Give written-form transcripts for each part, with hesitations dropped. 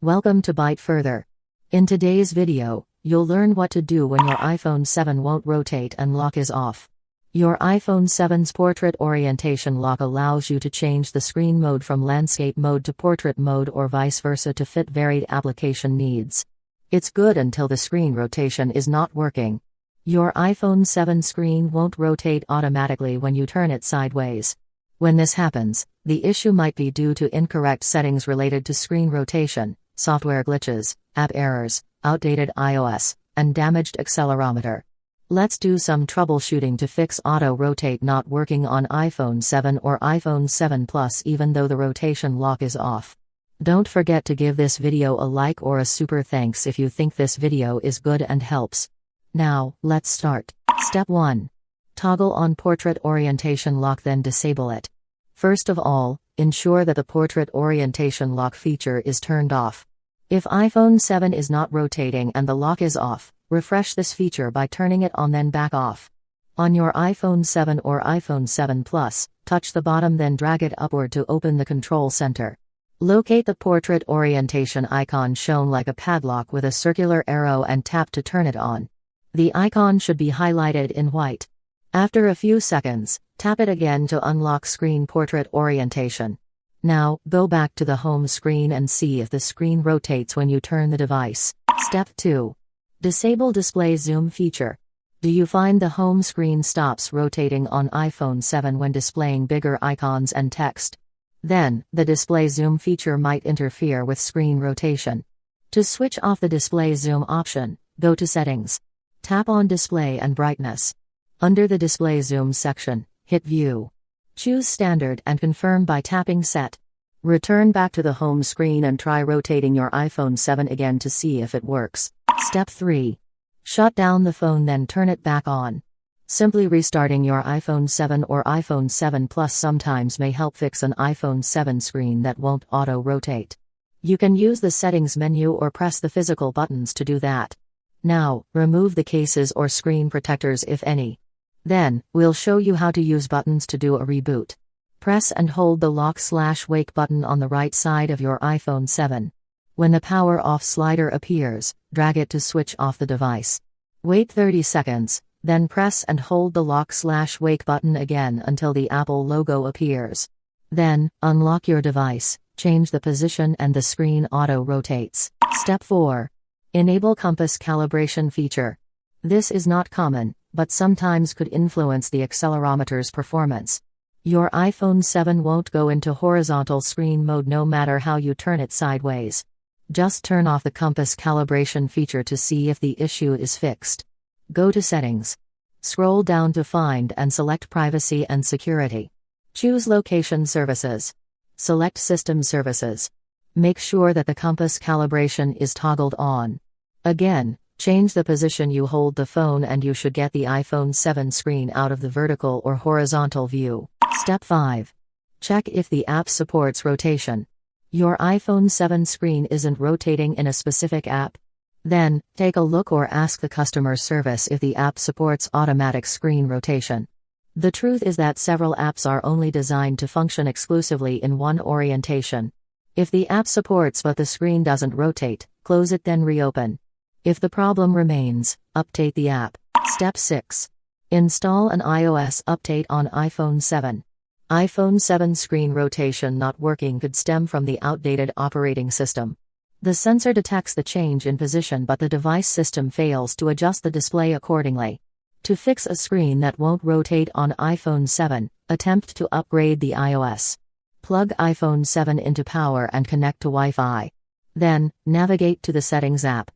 Welcome to Byte Further. In today's video, you'll learn what to do when your iPhone 7 won't rotate and lock is off. Your iPhone 7's portrait orientation lock allows you to change the screen mode from landscape mode to portrait mode or vice versa to fit varied application needs. It's good until the screen rotation is not working. Your iPhone 7 screen won't rotate automatically when you turn it sideways. When this happens, the issue might be due to incorrect settings related to screen rotation, software glitches, app errors, outdated iOS, and damaged accelerometer. Let's do some troubleshooting to fix auto rotate not working on iPhone 7 or iPhone 7 Plus even though the rotation lock is off. Don't forget to give this video a like or a super thanks if you think this video is good and helps. Now, let's start. Step 1. Toggle on portrait orientation lock, then disable it. First of all, ensure that the portrait orientation lock feature is turned off. If iPhone 7 is not rotating and the lock is off, refresh this feature by turning it on then back off. On your iPhone 7 or iPhone 7 Plus, touch the bottom then drag it upward to open the control center. Locate the portrait orientation icon shown like a padlock with a circular arrow and tap to turn it on. The icon should be highlighted in white. After a few seconds, tap it again to unlock screen portrait orientation. Now, go back to the home screen and see if the screen rotates when you turn the device. Step 2. Disable display zoom feature. Do you find the home screen stops rotating on iPhone 7 when displaying bigger icons and text? Then, the display zoom feature might interfere with screen rotation. To switch off the display zoom option, go to Settings. Tap on Display and Brightness. Under the Display Zoom section, hit View. Choose Standard and confirm by tapping Set. Return back to the home screen and try rotating your iPhone 7 again to see if it works. Step 3. Shut down the phone then turn it back on. Simply restarting your iPhone 7 or iPhone 7 Plus sometimes may help fix an iPhone 7 screen that won't auto-rotate. You can use the Settings menu or press the physical buttons to do that. Now, remove the cases or screen protectors if any. Then, we'll show you how to use buttons to do a reboot. Press and hold the lock/wake button on the right side of your iPhone 7. When the power off slider appears, drag it to switch off the device. Wait 30 seconds, then press and hold the lock/wake button again until the Apple logo appears. Then, unlock your device, change the position and the screen auto-rotates. Step 4. Enable compass calibration feature. This is not common, but sometimes could influence the accelerometer's performance. Your iPhone 7 won't go into horizontal screen mode no matter how you turn it sideways. Just turn off the compass calibration feature to see if the issue is fixed. Go to Settings. Scroll down to Find and select Privacy and Security. Choose Location Services. Select System Services. Make sure that the compass calibration is toggled on. Again, change the position you hold the phone and you should get the iPhone 7 screen out of the vertical or horizontal view. Step 5. Check if the app supports rotation. Your iPhone 7 screen isn't rotating in a specific app? Then, take a look or ask the customer service if the app supports automatic screen rotation. The truth is that several apps are only designed to function exclusively in one orientation. If the app supports but the screen doesn't rotate, close it then reopen. If the problem remains, update the app. Step 6. Install an iOS update on iPhone 7. iPhone 7 screen rotation not working could stem from the outdated operating system. The sensor detects the change in position but the device system fails to adjust the display accordingly. To fix a screen that won't rotate on iPhone 7, attempt to upgrade the iOS. Plug iPhone 7 into power and connect to Wi-Fi. Then, navigate to the Settings app.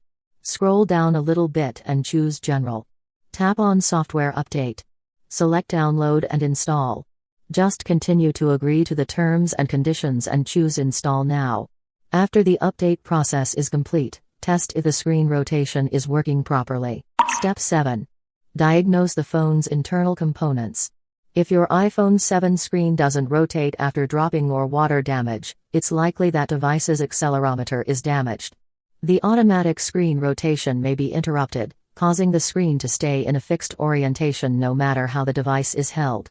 Scroll down a little bit and choose General. Tap on Software Update. Select Download and Install. Just continue to agree to the terms and conditions and choose Install Now. After the update process is complete, test if the screen rotation is working properly. Step 7. Diagnose the phone's internal components. If your iPhone 7 screen doesn't rotate after dropping or water damage, it's likely that device's accelerometer is damaged. The automatic screen rotation may be interrupted, causing the screen to stay in a fixed orientation no matter how the device is held.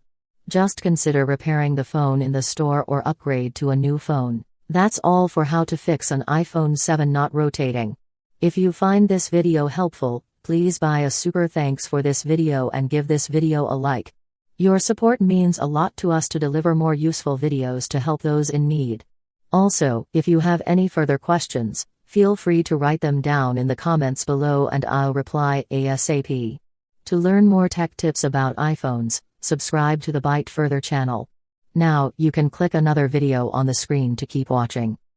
Just consider repairing the phone in the store or upgrade to a new phone. That's all for how to fix an iPhone 7 not rotating. If you find this video helpful, please buy a super thanks for this video and give this video a like. Your support means a lot to us to deliver more useful videos to help those in need. Also, if you have any further questions, feel free to write them down in the comments below and I'll reply ASAP. To learn more tech tips about iPhones, subscribe to the Byte Further channel. Now, you can click another video on the screen to keep watching.